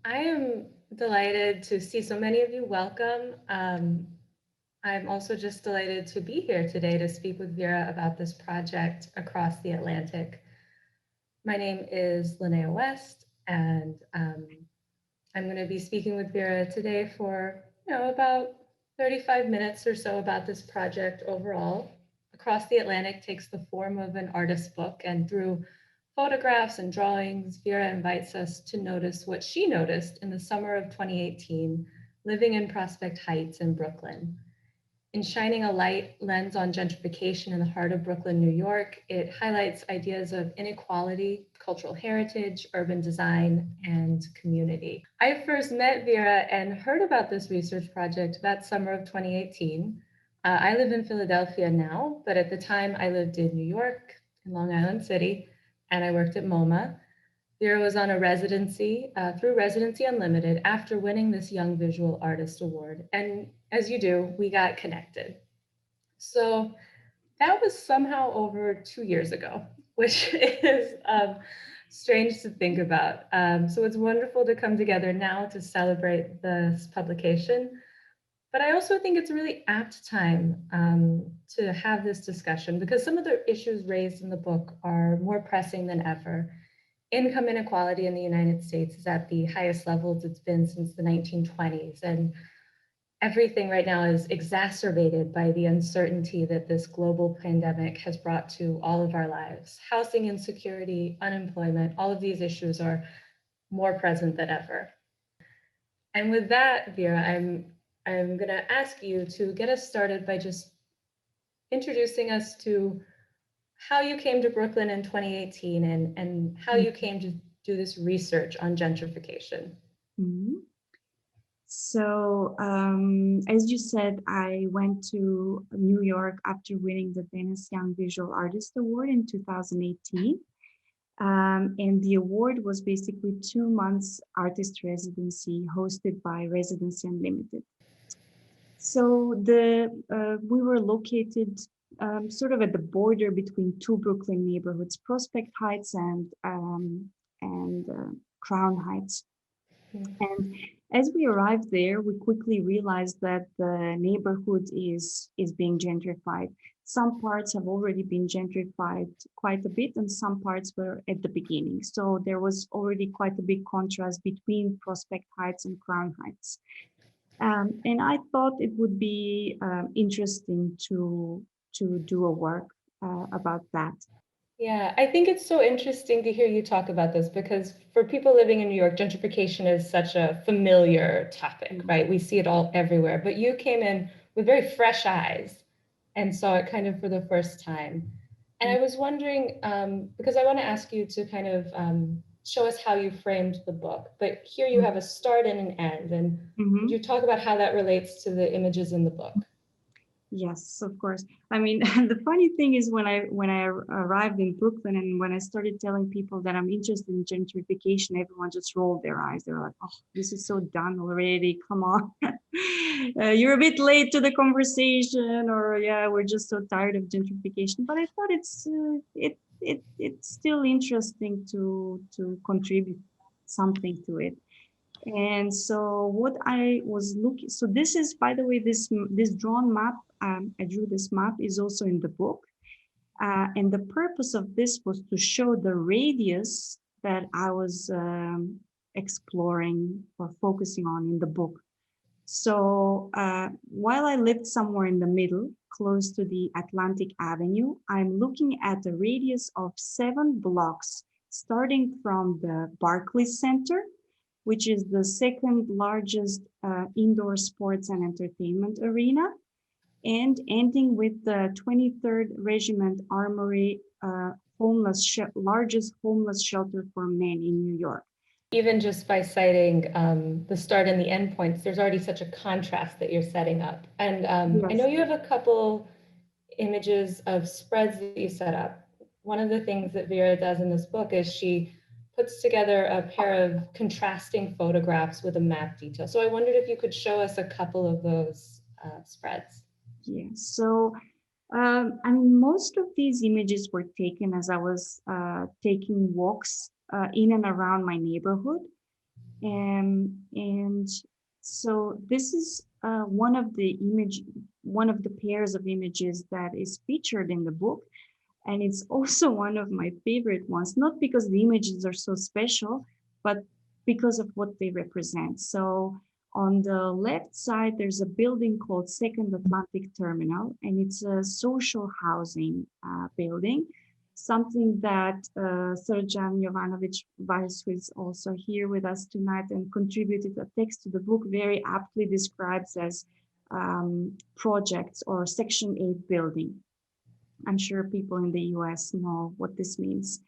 I am delighted to see so many of you. Welcome. I'm also just delighted to be here today to speak with Vera about this project across the Atlantic. My name is Linnea West, and I'm going to be speaking with Vera today for about 35 minutes or so about this project overall. Across the Atlantic takes the form of an artist's book, and through photographs and drawings, Vera invites us to notice what she noticed in the summer of 2018, living in Prospect Heights in Brooklyn. In shining a light lens on gentrification in the heart of Brooklyn, New York, it highlights ideas of inequality, cultural heritage, urban design, and community. I first met Vera and heard about this research project that summer of 2018. I live in Philadelphia now, but at the time I lived in New York, in Long Island City, and I worked at MoMA. Vera was on a residency through Residency Unlimited after winning this Young Visual Artist Award. And as you do, we got connected. So that was somehow over 2 years ago, which is strange to think about. So it's wonderful to come together now to celebrate this publication. But I also think it's a really apt time to have this discussion because some of the issues raised in the book are more pressing than ever. Income inequality in the United States is at the highest levels it's been since the 1920s. And everything right now is exacerbated by the uncertainty that this global pandemic has brought to all of our lives. Housing insecurity, unemployment, all of these issues are more present than ever. And with that, Vera, I'm going to ask you to get us started by just introducing us to how you came to Brooklyn in 2018 and how you came to do this research on gentrification. Mhm. So, as you said, I went to New York after winning the Venice Young Visual Artist Award in 2018. And the award was basically 2 months artist residency hosted by Residency Unlimited. So we were located sort of at the border between two Brooklyn neighborhoods, Prospect Heights and Crown Heights. And as we arrived there, we quickly realized that the neighborhood is being gentrified. Some parts have already been gentrified quite a bit, and some parts were at the beginning. So there was already quite a big contrast between Prospect Heights and Crown Heights. And I thought it would be interesting to do a work about that. Yeah, I think it's so interesting to hear you talk about this because for people living in New York, gentrification is such a familiar topic, right? We see it all everywhere, but you came in with very fresh eyes and saw it kind of for the first time. And I was wondering, because I want to ask you to kind of show us how you framed the book, but here you have a start and an end. And would Mm-hmm. you talk about how that relates to the images in the book? Yes, of course. I mean, the funny thing is when I arrived in Brooklyn and when I started telling people that I'm interested in gentrification, everyone just rolled their eyes. They're like, "Oh, this is so done already. Come on, you're a bit late to the conversation," or "Yeah, we're just so tired of gentrification." But I thought it's still interesting to contribute something to it. And so what I was looking, so this is, by the way, this drawn map, I drew this map is also in the book. And the purpose of this was to show the radius that I was exploring or focusing on in the book. So while I lived somewhere in the middle, close to the Atlantic Avenue, I'm looking at a radius of 7 blocks, starting from the Barclays Center, which is the second largest indoor sports and entertainment arena, and ending with the 23rd Regiment Armory, largest homeless shelter for men in New York. Even just by citing the start and the end points, there's already such a contrast that you're setting up. And I know Yes. you have a couple images of spreads that you set up. One of the things that Vera does in this book is she puts together a pair of contrasting photographs with a map detail. So I wondered if you could show us a couple of those spreads. Yeah. So I mean, most of these images were taken as I was taking walks in and around my neighborhood. And so this is one of the pairs of images that is featured in the book. And it's also one of my favorite ones, not because the images are so special, but because of what they represent. So on the left side, there's a building called Second Atlantic Terminal, and it's a social housing building, something that Srđan Jovanović Weiss, who is also here with us tonight and contributed a text to the book, very aptly describes as projects or Section 8 building. I'm sure people in the US know what this means.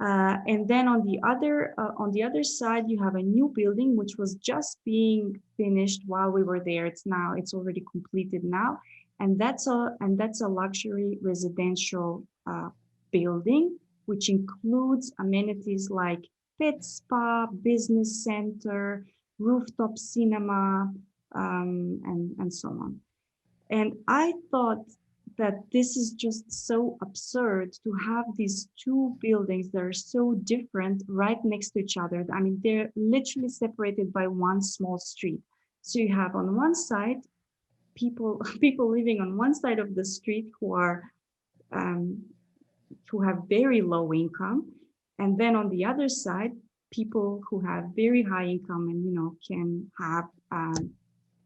And then on the other side, you have a new building which was just being finished while we were there. It's already completed now, and that's a luxury residential building which includes amenities like pet spa, business center, rooftop cinema, and so on. And I thought that this is just so absurd to have these two buildings that are so different right next to each other. I mean, they're literally separated by one small street. So you have on one side people people living on one side of the street um, who have very low income, and then on the other side people who have very high income and can have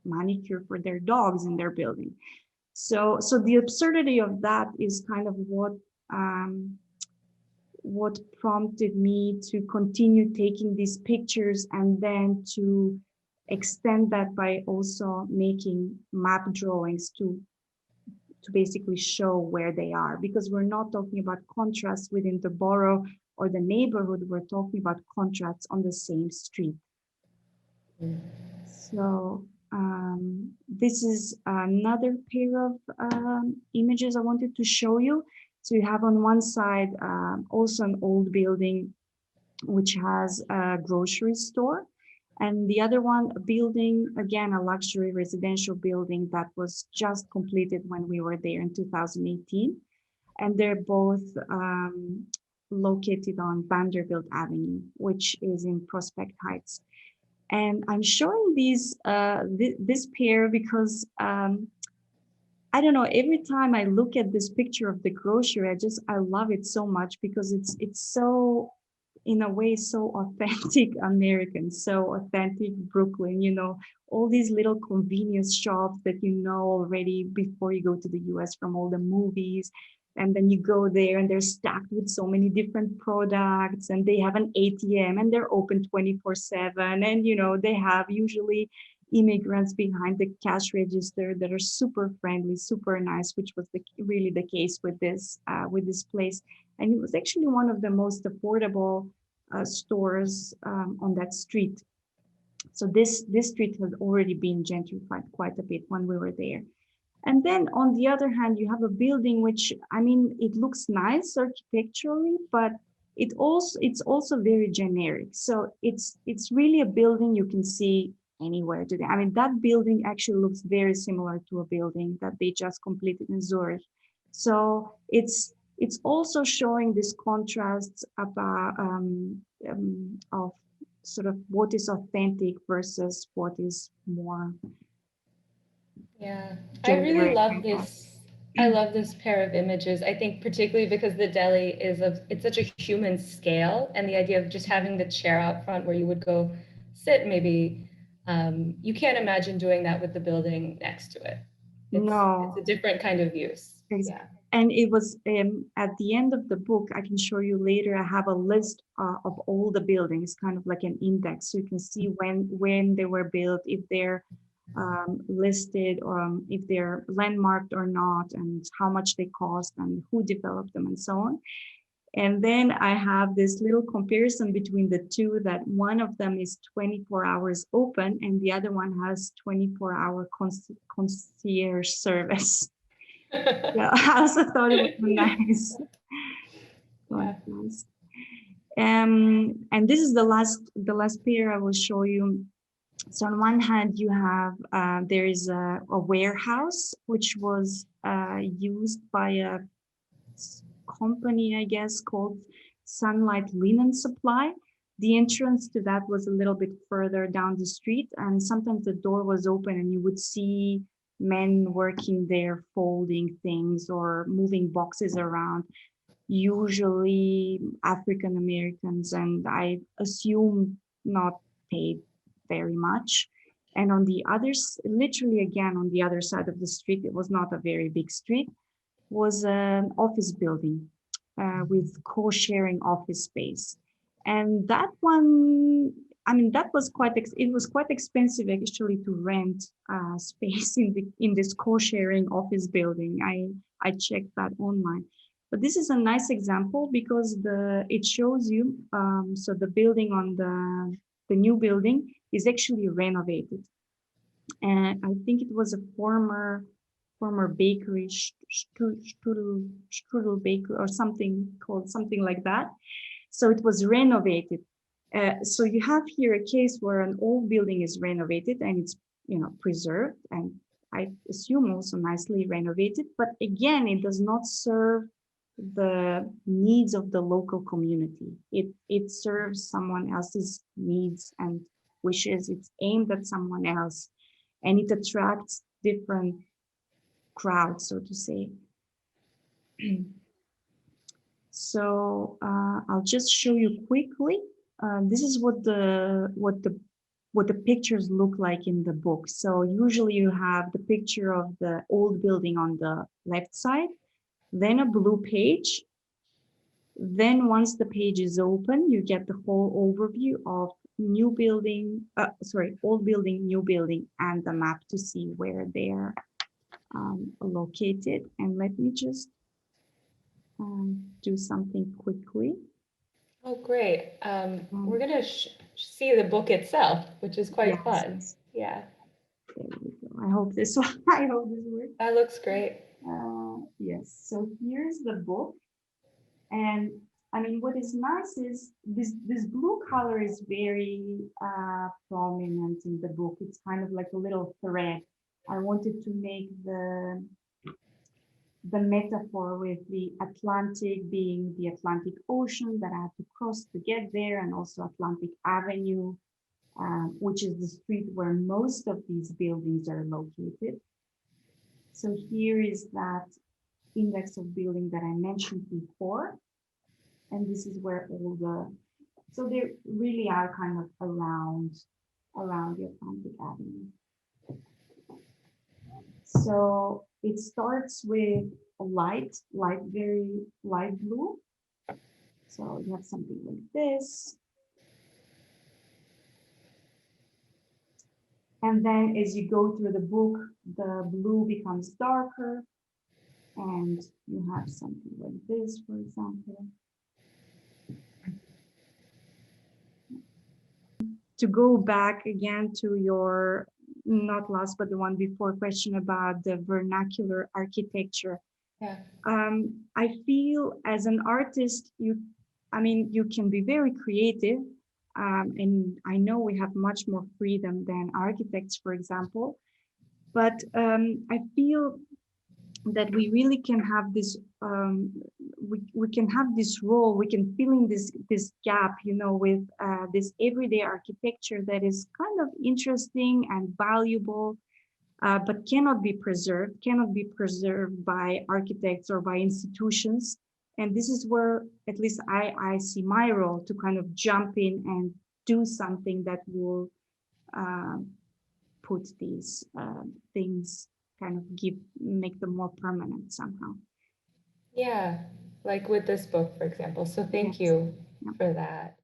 manicure for their dogs in their building. So the absurdity of that is kind of what prompted me to continue taking these pictures and then to extend that by also making map drawings to basically show where they are, because we're not talking about contrasts within the borough or the neighborhood, we're talking about contrasts on the same street. So this is another pair of images I wanted to show you. So you have on one side also an old building which has a grocery store, and the other one, a building, again, a luxury residential building that was just completed when we were there in 2018. And they're both located on Vanderbilt Avenue, which is in Prospect Heights. And I'm showing this pair because I don't know, every time I look at this picture of the grocery, I love it so much because it's so, in a way, so authentic American, so authentic Brooklyn, all these little convenience shops that you know already before you go to the US from all the movies. And then you go there and they're stacked with so many different products, and they have an ATM and they're open 24/7. And, they have usually immigrants behind the cash register that are super friendly, super nice, which was really the case with this place. And it was actually one of the most affordable stores on that street. So this street had already been gentrified quite a bit when we were there. And then on the other hand, you have a building which, I mean, it looks nice architecturally, but it's also very generic. So it's really a building you can see anywhere today. I mean, that building actually looks very similar to a building that they just completed in Zurich. So it's also showing this contrast about of sort of what is authentic versus what is more. Yeah, I really love this. I love this pair of images. I think particularly because the deli it's such a human scale, and the idea of just having the chair out front where you would go sit maybe, you can't imagine doing that with the building next to it. It's a different kind of use. Yeah. And it was at the end of the book, I can show you later, I have a list of all the buildings, kind of like an index. So you can see when they were built, if they're listed, or if they're landmarked or not, and how much they cost and who developed them and so on. And then I have this little comparison between the two, that one of them is 24 hours open and the other one has 24-hour concierge service. Yeah, I also thought it was nice. Yeah. Nice. And this is the last pair I will show you. So on one hand, you have there is a warehouse which was used by a company, I guess, called Sunlight Linen Supply. The entrance to that was a little bit further down the street, and sometimes the door was open and you would see men working there, folding things or moving boxes around, usually African Americans, and I assume not paid very much. And on the others, literally again on the other side of the street, it was not a very big street, was an office building with co-sharing office space. And that one, I mean, that was it was quite expensive actually to rent space in this co-sharing office building. I checked that online. But this is a nice example because it shows you, so the building on the new building is actually renovated. And I think it was a former bakery, strudel bakery or something called something like that. So it was renovated. So you have here a case where an old building is renovated and it's, you know, preserved and I assume also nicely renovated, but again, it does not serve the needs of the local community. It serves someone else's needs and wishes. It's aimed at someone else and it attracts different crowds, so to say. So I'll just show you quickly. This is what the pictures look like in the book. So usually you have the picture of the old building on the left side, then a blue page. Then once the page is open, you get the whole overview of new building, old building, new building, and the map to see where they're located. And let me just do something quickly. Oh, great. We're going to see the book itself, which is quite fun. Yes. Yeah. There we go. I hope this works. That looks great. Yes. So here's the book. And I mean, what is nice is this blue color is very prominent in the book. It's kind of like a little thread. I wanted to make the metaphor with the Atlantic being the Atlantic Ocean that I had to cross to get there, and also Atlantic Avenue, which is the street where most of these buildings are located. So here is that index of building that I mentioned before. And this is where so they really are kind of around the Atlantic Avenue. So it starts with a very light blue. So you have something like this. And then as you go through the book, the blue becomes darker and you have something like this, for example. To go back again to your, not last, but the one before question about the vernacular architecture. Yeah. I feel as an artist, you can be very creative. And I know we have much more freedom than architects, for example. But I feel that we really can have this, we can have this role, we can fill in this gap, you know, with this everyday architecture that is kind of interesting and valuable, but cannot be preserved by architects or by institutions. And this is where, at least I see my role to kind of jump in and do something that will put these things, kind of make them more permanent somehow. Yeah, like with this book, for example. So thank you for that.